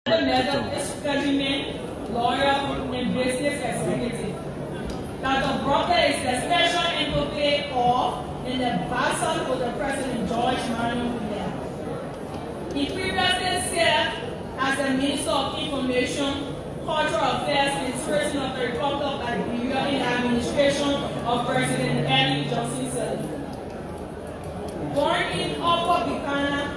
Methodist clergyman, lawyer, and business executive. Dr. Brockler is the special envoy of and the vassal for the President George Marion William. He previously served as the Minister of Information, Cultural Affairs, and Tourism of the Republic of Liberia in the administration of President Eli Johnson Sirleaf. Born in Upper Buchanan,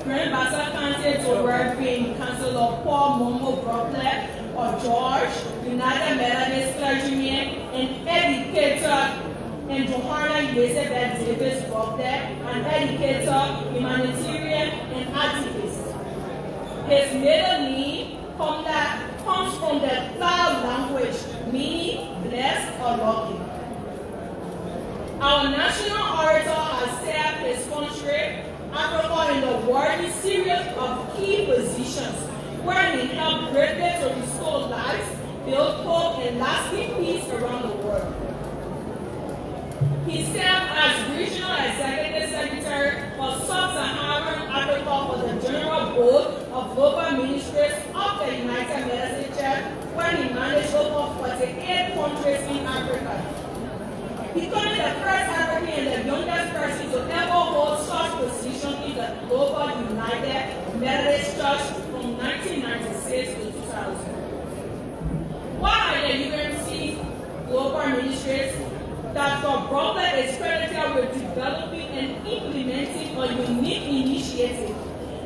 Grand Bassa County to Reverend Councilor Paul Momo Brockler, or George, United Methodist clergyman and educator, and Johanna Elizabeth Davis Brockler, an educator, humanitarian, and activist. His middle name comes from the Lao language, meaning blessed or lucky. Our national orator has served his country, Africa, in the world in series of key positions, where he helped greatly to restore lives, build hope, and lasting peace around the world. He served as Regional Executive Secretary for Sub-Saharan Africa for the General Board of Global Ministries of the United Methodist Church, where he managed over 48 countries in Africa. Becoming the first African and the youngest person to ever hold such position in the Global United Methodist Church from 1996 to 2000. While at the UMC Global Ministries, Dr. Brockler is credited with developing and implementing a unique initiative,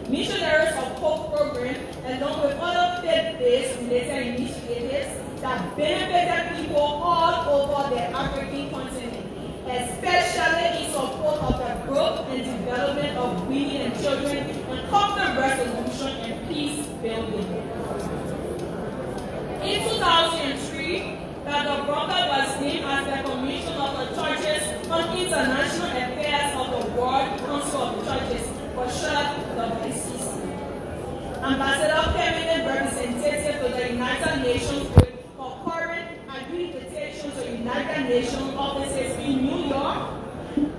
Missionaries of Hope program, along with other faith-based related initiatives that benefited people all over the African continent, especially in support of the growth and development of women and children and conflict resolution and peace building. In 2003, Dr. Brockler was named as the Commissioner of the Churches on International Affairs of the World Council of Churches, for short, WCC. Ambassador Permanent Representative to the United Nations for current accreditation to United Nations offices in New York,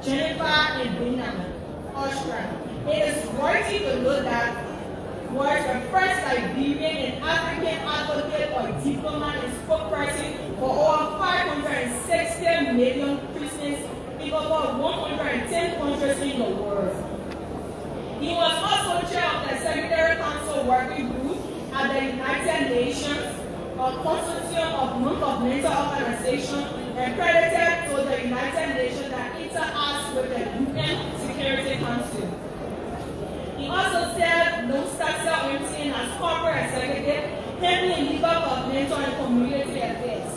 Geneva, and Vienna, Austria. It is worthy to note that was the first Liberian and African advocate or diplomat and spokesperson for over 560 million Christians in over 110 countries in the world. He was also chair of the Secretary Council Working Group at the United Nations, a consortium of non-governmental organizations accredited to the United Nations that interacts with the UN Security Council. He also served non-stature OMT as corporate executive, handling legal, governmental, and community affairs.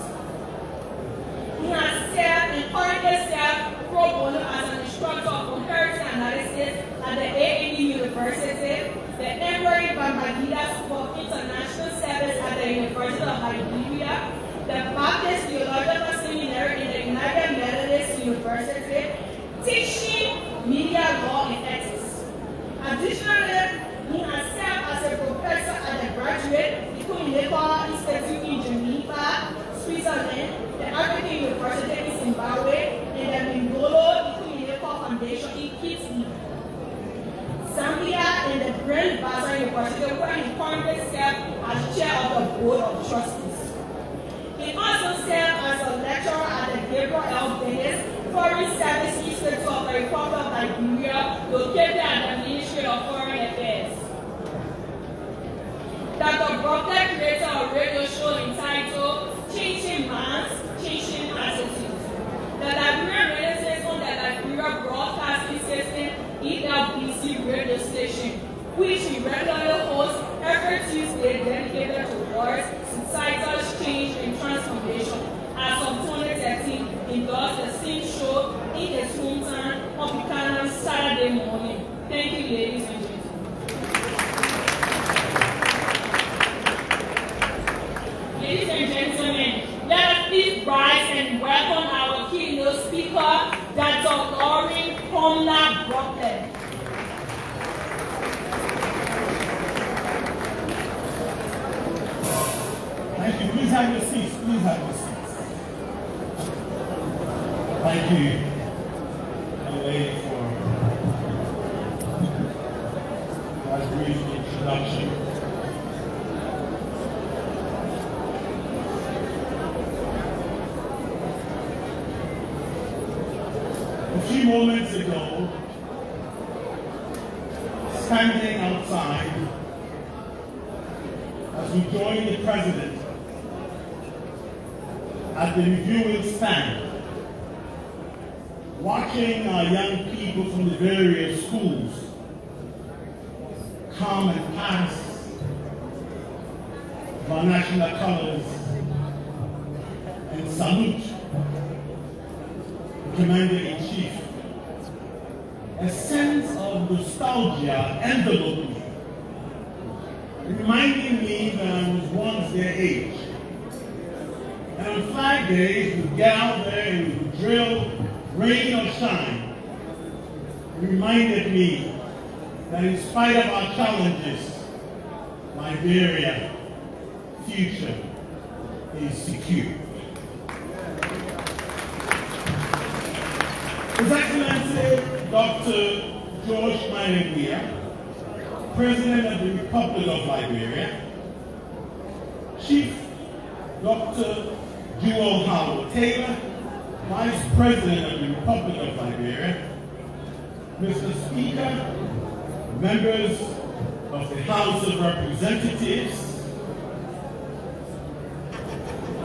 He has served and currently served pro bono as an instructor of comparative analysis at the AAB University, the Emory Bambagida School of International Service at the University of Liberia, the Baptist Theological Seminary in the United Methodist University, teaching media law and ethics. Additionally, he has served as a professor at the Graduate Economical Institute in Geneva, Switzerland, the African University in Zimbabwe, and the Mindolo Economical Foundation in Kitwe, Zambia, and the Grand Bassa University, where he currently serves as chair of the Board of Trustees. He also served as a lecturer at the Gabriel L. Dennis Foreign Service Institute of the Republic of Liberia, located at the Ministry of Foreign Affairs. Dr. Brockler created a radio show entitled Changing Minds, Changing Attitudes. The Liberian radio station on the Liberia Broadcasting System, ELBC radio station, which he regularly hosts every Tuesday dedicated towards societal change and transformation. As of 2013, he does the same show in his hometown of Buchanan Saturday morning. Thank you, ladies and gentlemen. Ladies and gentlemen, let us please rise and welcome our keynote speaker, Dr. Lauren Pamela Brockler. Thank you. Please have your seats. Please have your seats. Thank you, Elaine, for that brief introduction. few moments ago, standing outside as we join the President at the reviewing stand, watching our young people from the various schools come and pass our national colors and salute the Commander-in-Chief. A sense of nostalgia enveloped me, reminding me that I was once their age. And on Flag Days, we would get out there and we would drill, rain or shine. It reminded me that in spite of our challenges, Liberia's future is secure. His Excellency Dr. George Mayengia, President of the Republic of Liberia, Chief Dr. Jewel Howard Taylor, Vice President of the Republic of Liberia, Mr. Speaker, members of the House of Representatives,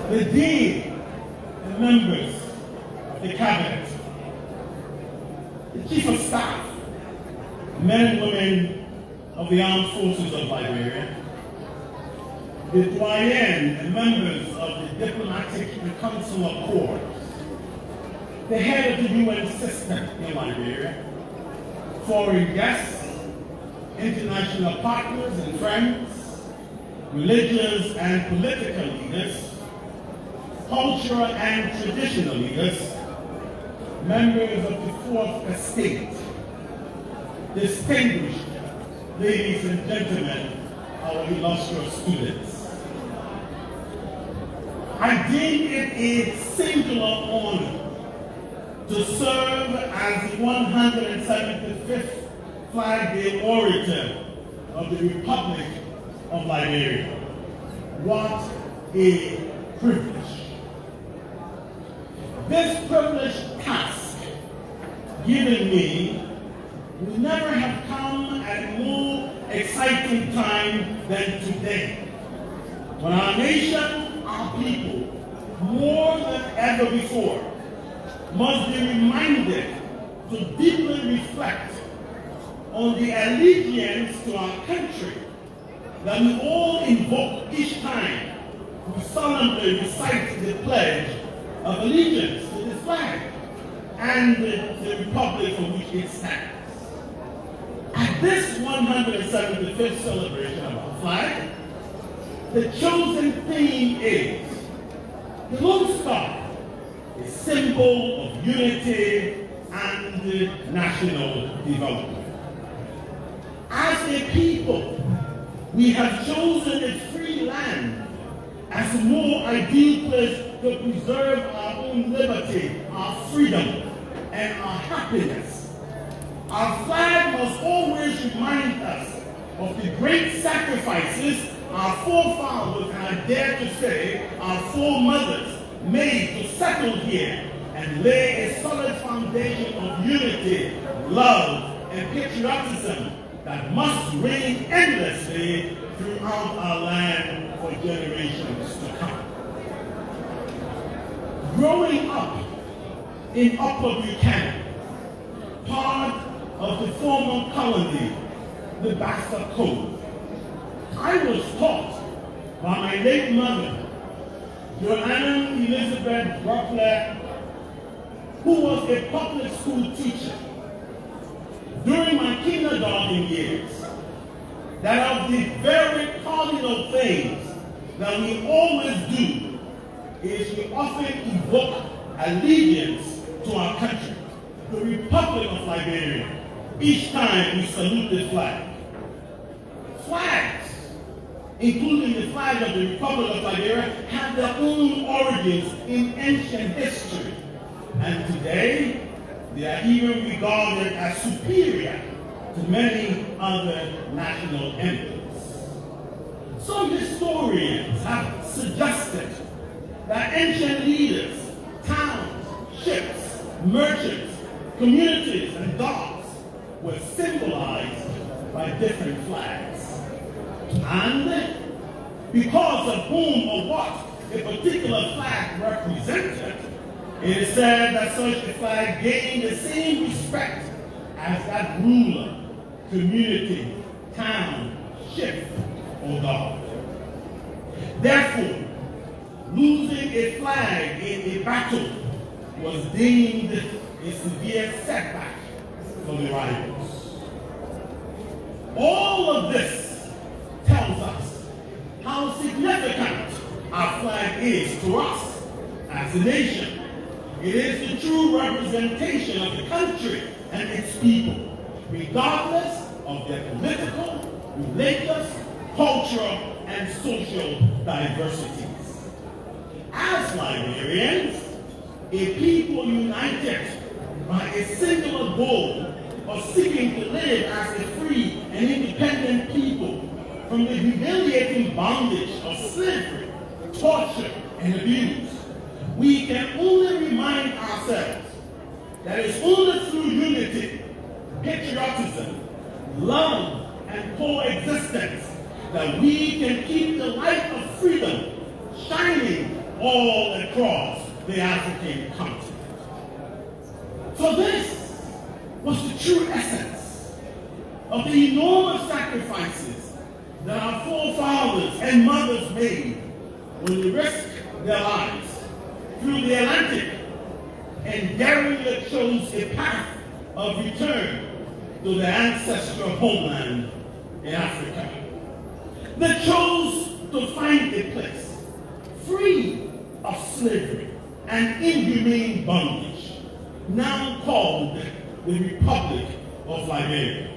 the Dean and members of the Cabinet, the Chief of Staff, men and women of the Armed Forces of Liberia, the doyen and members of the Diplomatic and Consular Corps, the head of the UN system in Liberia, foreign guests, international partners and friends, religious and political leaders, cultural and traditional leaders, members of the Fourth Estate, distinguished ladies and gentlemen, our illustrious students. I deem it a singular honor to serve as the 175th Flag Day Orator of the Republic of Liberia. What a privilege. This privileged task given me would never have come at a more exciting time than today, when our nation, our people, more than ever before, must be reminded to deeply reflect on the allegiance to our country that we all invoke each time we solemnly recite the Pledge of Allegiance to the flag and the Republic for which it stands. At this 175th celebration of our flag, the chosen theme is the Lone Star, a symbol of unity and national development. As a people, we have chosen a free land as a more ideal place to preserve our own liberty, our freedom, and our happiness. Our flag must always remind us of the great sacrifices our forefathers, and I dare to say our foremothers, made to settle here and lay a solid foundation of unity, love, and patriotism that must reign endlessly throughout our land for generations to come. Growing up in Upper Buchanan, part of the former colony, the Bassa Cove, I was taught by my late mother, Joanna Elizabeth Brockler, who was a public school teacher during my kindergarten years, that of the very cardinal things that we always do is we often evoke allegiance to our country, the Republic of Liberia, each time we salute the flag. Flags, including the flag of the Republic of Liberia, have their own origins in ancient history, and today they are even regarded as superior to many other national emblems. Some historians have suggested that ancient leaders, towns, ships, merchants, communities and dogs were symbolized by different flags. And because of whom or what a particular flag represented, it is said that such a flag gained the same respect as that ruler, community, town, ship, or god. Therefore, losing a flag in a battle was deemed a severe setback for the rivals. All of this tells us how significant our flag is to us as a nation. It is the true representation of the country and its people, regardless of their political, religious, cultural, and social diversities. As Liberians, a people united by a singular goal of seeking to live as a free and independent people from the humiliating bondage of slavery, torture, and abuse, we can only remind ourselves that it's only through unity, patriotism, love, and coexistence that we can keep the light of freedom shining all across the African continent. So this was the true essence of the enormous sacrifices that our forefathers and mothers made when they risked their lives through the Atlantic and daringly chose a path of return to their ancestral homeland in Africa. They chose to find a place free of slavery and inhumane bondage, now called the Republic of Liberia,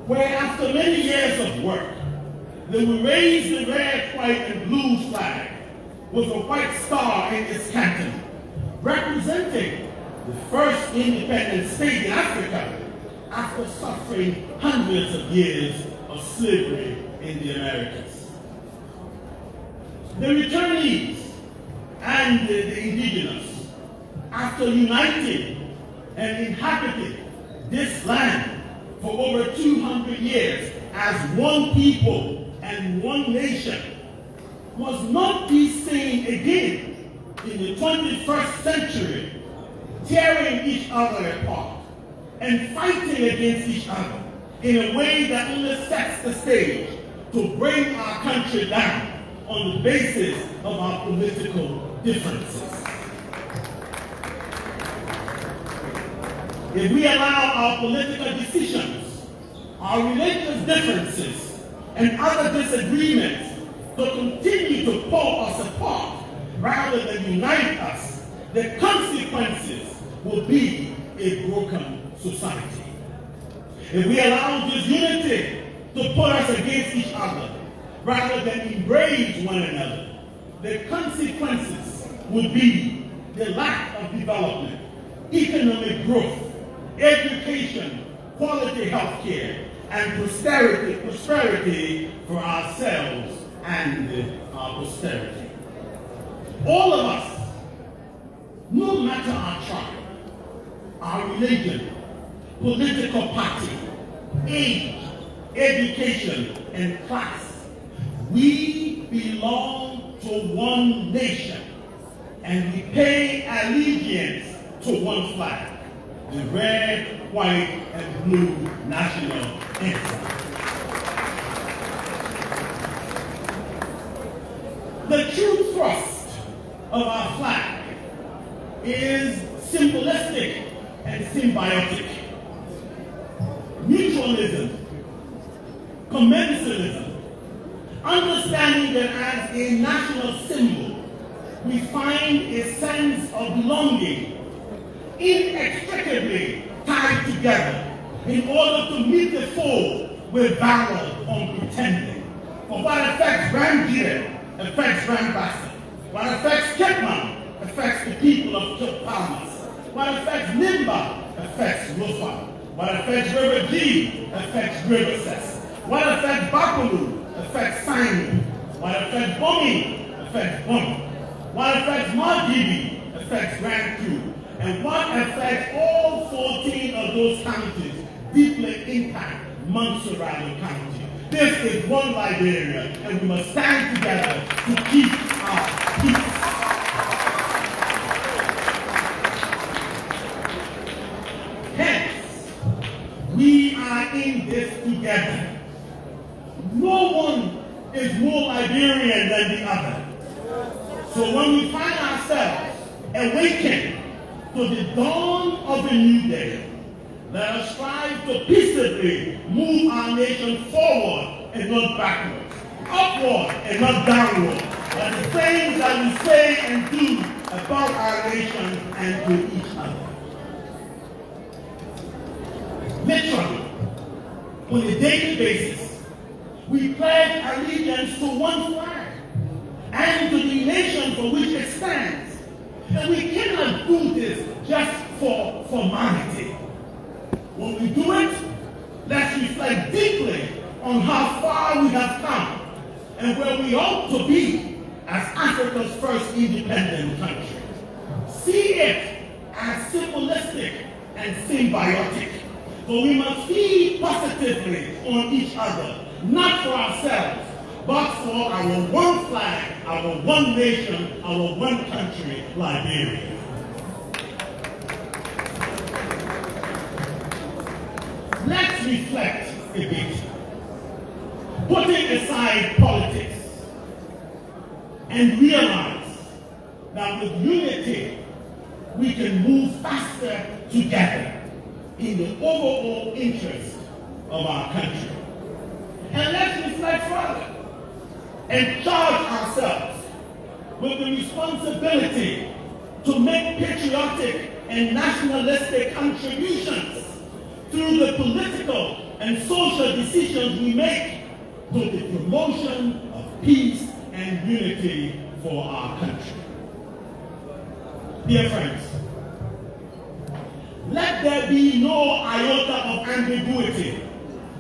where after many years of work, they will raise the red, white, and blue flag with a white star in its canton, representing the first independent state in Africa after suffering hundreds of years of slavery in the Americas. The returnees and the indigenous, after uniting and inhabiting this land for over 200 years as one people and one nation, must not be seen again in the 21st century, tearing each other apart and fighting against each other in a way that only sets the stage to bring our country down on the basis of our political differences. If we allow our political decisions, our religious differences, and other disagreements to continue to pull us apart rather than unite us, the consequences will be a broken society. If we allow disunity to put us against each other rather than embrace one another, the consequences would be the lack of development, economic growth, education, quality health care, and prosperity for ourselves and our posterity. All of us, no matter our tribe, our religion, political party, age, education, and class, we belong to one nation, and we pay allegiance to one flag, the red, white, and blue national anthem. The true thrust of our flag is symbolistic and symbiotic. Mutualism, commensalism, understanding that as a national symbol, we find a sense of belonging inextricably tied together in order to meet the foe with valor unpretending. For what affects Rangier affects Rambassa. What affects Kipman affects the people of Kip Palmas. What affects Nimba affects Rufa. What affects River G affects River Cess. What affects Bapalu affects Simon. What affects Bumi affects Bum. What affects Margibi affects Grand Crew. and what affects all 14 of those counties deeply impact Montserrat County. This is one Liberia, and we must stand together to keep our peace. Hence, we are in this together. No one is more Liberian than the other. So when we find ourselves awakened to the dawn of a new day, let us strive to peaceably move our nation forward and not backwards, upward and not downward. That the things that we say and do about our nation and to each other. Literally, on a daily basis, we pledge allegiance to one flag and to the nation for which it stands. And we cannot do this just for formality. When we do it, let's reflect deeply on how far we have come and where we ought to be as Africa's first independent country. See it as symbolistic and symbiotic. For we must feed positively on each other, not for ourselves, but for our one flag, our one nation, our one country, Liberia. Let's reflect a bit. Putting aside politics and realize that with unity we can move faster together in the overall interest of our country. And let's reflect further and charge ourselves with the responsibility to make patriotic and nationalistic contributions through the political and social decisions we make to the promotion of peace and unity for our country. Dear friends, let there be no iota of ambiguity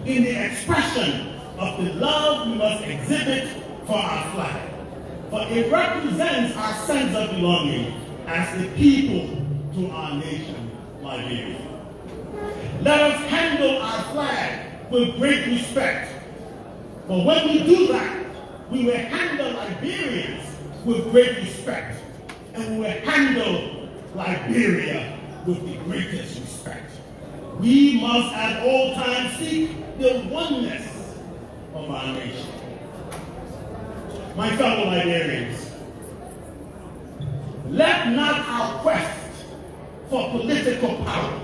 in the expression of the love we must exhibit for our flag, for it represents our sense of belonging as the people to our nation, Liberia. Let us handle our flag with great respect. But when we do that, we will handle Liberians with great respect. And we will handle Liberia with the greatest respect. We must at all times seek the oneness of our nation. My fellow Liberians, let not our quest for political power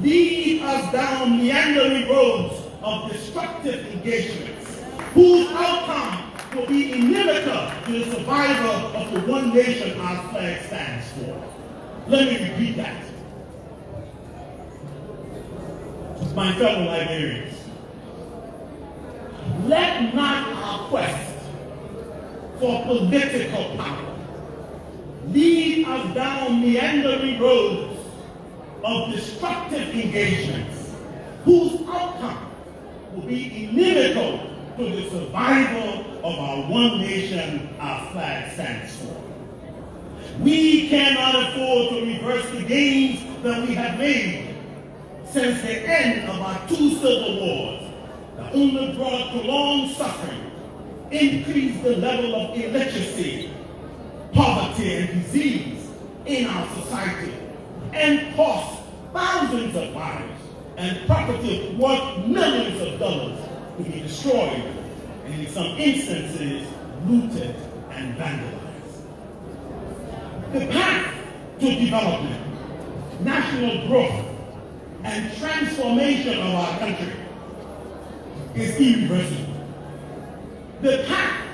lead us down meandering roads of destructive engagements, whose outcome will be inimical to the survival of the one nation our flag stands for. Let me repeat that. My fellow Liberians, let not our quest for political power lead us down meandering roads of destructive engagements, whose outcome will be inimical to the survival of our one nation our flag stands for. We cannot afford to reverse the gains that we have made since the end of our two civil wars that only brought prolonged suffering, increased the level of illiteracy, poverty, and disease in our society, and cost thousands of lives and property worth millions of dollars to be destroyed, and in some instances, looted and vandalized. The path to development, national growth, and transformation of our country is irreversible. The path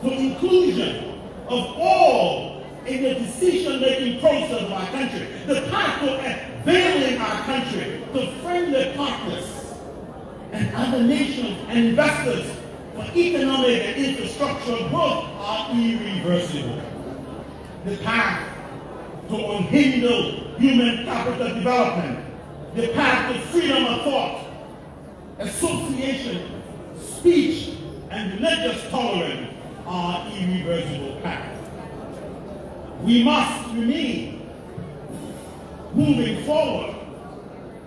to inclusion of all in the decision-making process of our country, the path to availing our country to friendly partners and other nations and investors for economic and infrastructural growth are irreversible. The path to unhindered human capital development, the path to freedom of thought, association, speech, and religious tolerance are irreversible paths. We must remain moving forward,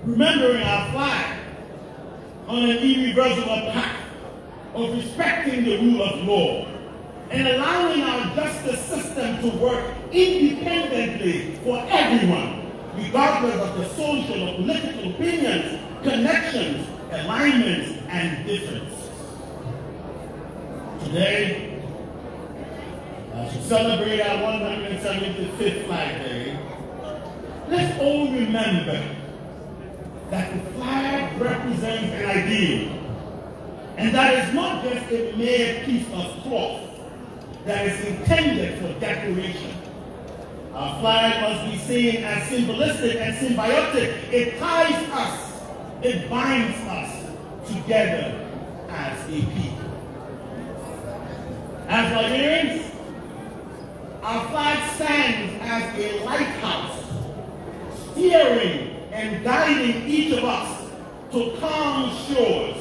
remembering our flag on an irreversible path of respecting the rule of law and allowing our justice system to work independently for everyone, regardless of the social or political opinions, connections, alignments, and differences. Today, as we celebrate our 175th Flag Day, let's all remember that the flag represents an ideal, and that is not just a mere piece of cloth that is intended for decoration. Our flag must be seen as symbolistic and symbiotic. It ties us, it binds us together as a people. As Liberians, our flag stands as a lighthouse, steering and guiding each of us to calm shores,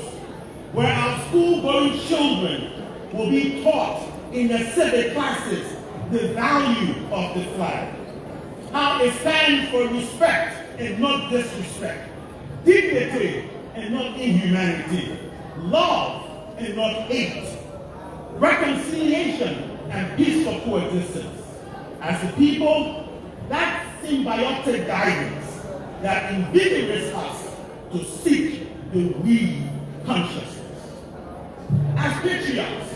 where our school-going children will be taught in their civic classes the value of the flag, how it stands for respect and not disrespect, dignity and not inhumanity, love and not hate, reconciliation and peaceful coexistence. As a people, that symbiotic guidance that invigorates us to seek the we consciousness. As patriots,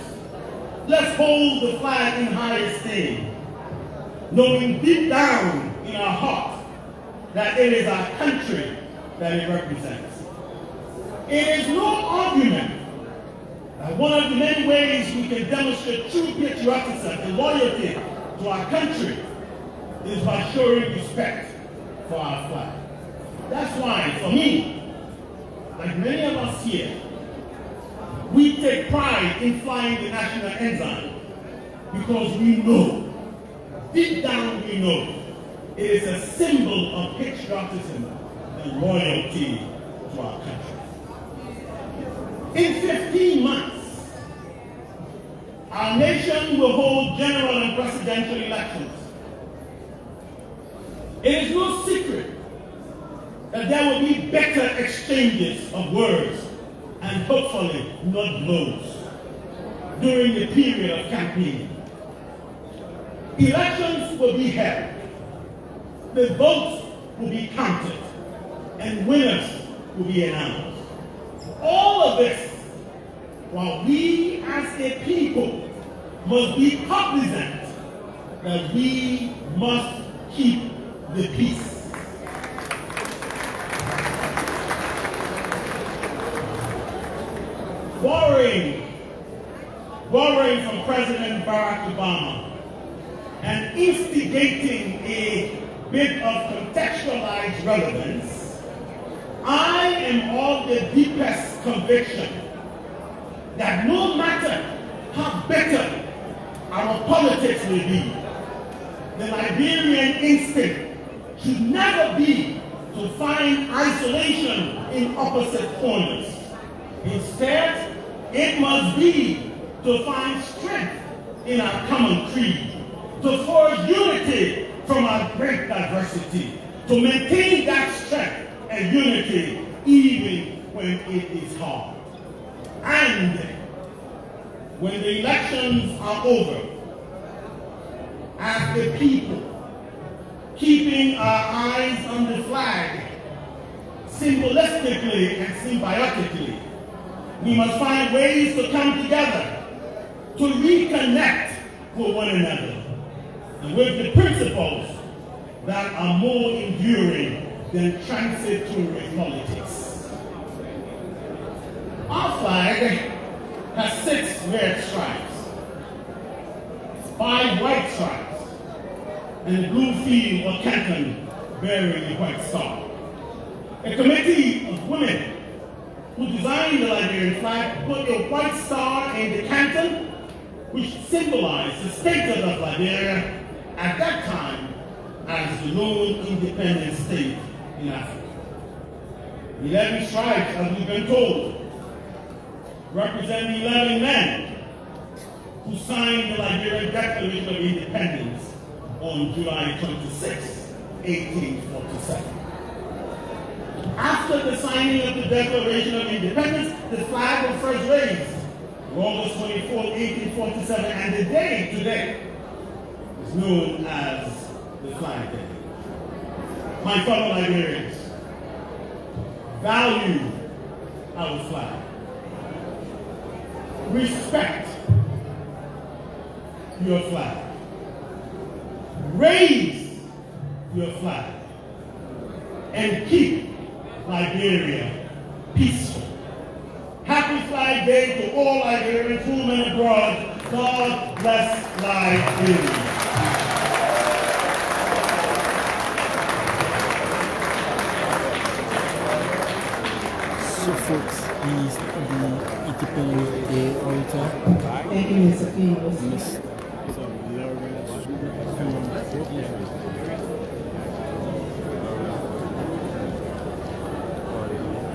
let's hold the flag in high esteem, knowing deep down in our heart that it is our country that it represents. It is no argument that one of the many ways we can demonstrate true patriotism and loyalty to our country is by showing respect for our flag. That's why, for me, like many of us here, we take pride in flying the national ensign because we know, deep down we know, it is a symbol of patriotism and loyalty to our country. In 15 months, our nation will hold general and presidential elections. It is no secret that there will be better exchanges of words and hopefully not blows during the period of campaigning. Elections will be held, the votes will be counted, and winners will be announced. All of this while we as a people must be cognizant that we must keep the peace. Borrowing from President Barack Obama and instigating a bit of contextualized relevance, I am of the deepest conviction that no matter how better our politics may be, the Liberian instinct should never be to find isolation in opposite corners. Instead, it must be to find strength in our common creed, to forge unity from our great diversity, to maintain that strength and unity even when it is hard. And when the elections are over, as the people, keeping our eyes on the flag, symbolistically and symbiotically, we must find ways to come together, to reconnect with one another, and with the principles that are more enduring than transitory politics. Our flag has 6 red stripes, 5 white stripes, and a blue field or canton bearing a white star. A committee of women who designed the Liberian flag put a white star in the canton, which symbolized the status of Liberia at that time as the lone independent state in Africa. 11 stripes, as we've been told, represent 11 men who signed the Liberian Declaration of Independence on July 26, 1847. After the signing of the Declaration of Independence, the flag was first raised on August 24, 1847, and the day today is known as the Flag Day. My fellow Liberians, value our flag. Respect your flag. Raise your flag. And keep Liberia peaceful. Happy Flag Day to all Liberians, home and abroad. God bless Liberia. So folks, is the Independence Day orator. Thank you, Mr. Fields. Miss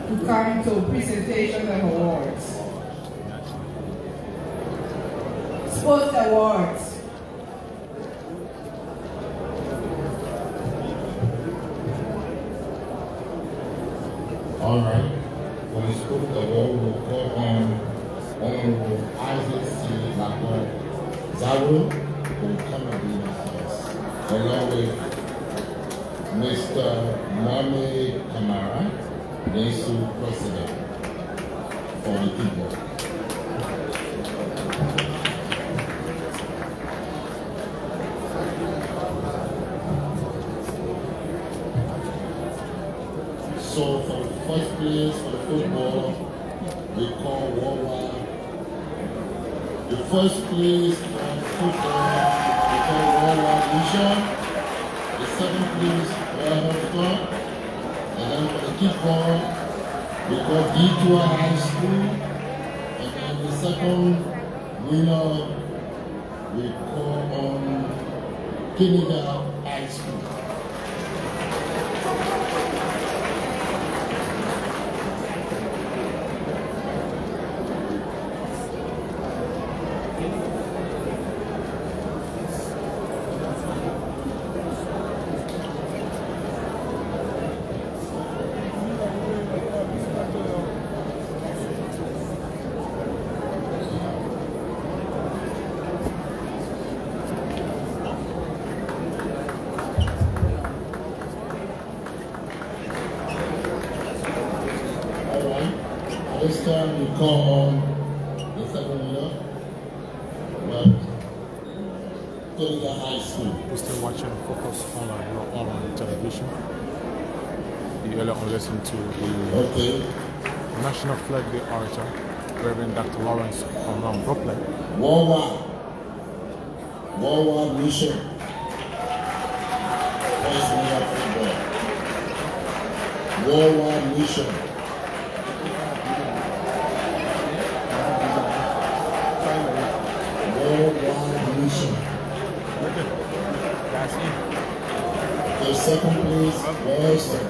To come to presentation of awards. Sports awards. All right. For the Sport Award, we'll call on Honorable Isaac C. Lacroix Zaru, who will come and be with us, along with Mr. Mohamed Kamara, NASU President for the people. So for the first place for the football, we call worldwide. The first place for football, we call worldwide vision. The second place, Houston. And then for the kickball, we call D2 High School. And then the second winner, we call Canada High School. This time we call on the second winner, Canada High School. You're still watching Focus on television. You earlier on listened to the National Flag Day orator, Reverend Dr. Lawrence from Brooklyn. Worldwide mission. First winner football. Worldwide mission. Worldwide mission. The second place, Boston.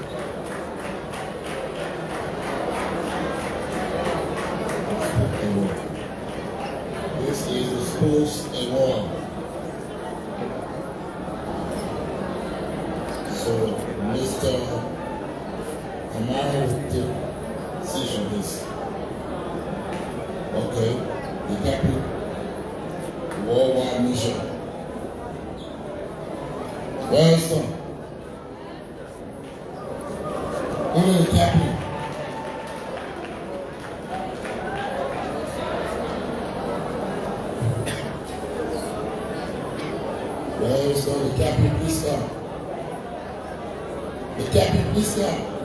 This is the Sports Award. So, Mr. Amaro will take decision on this. Okay, the captain. Worldwide mission. Boston. Who is the captain? Boston, the captain, please come. The captain, please come.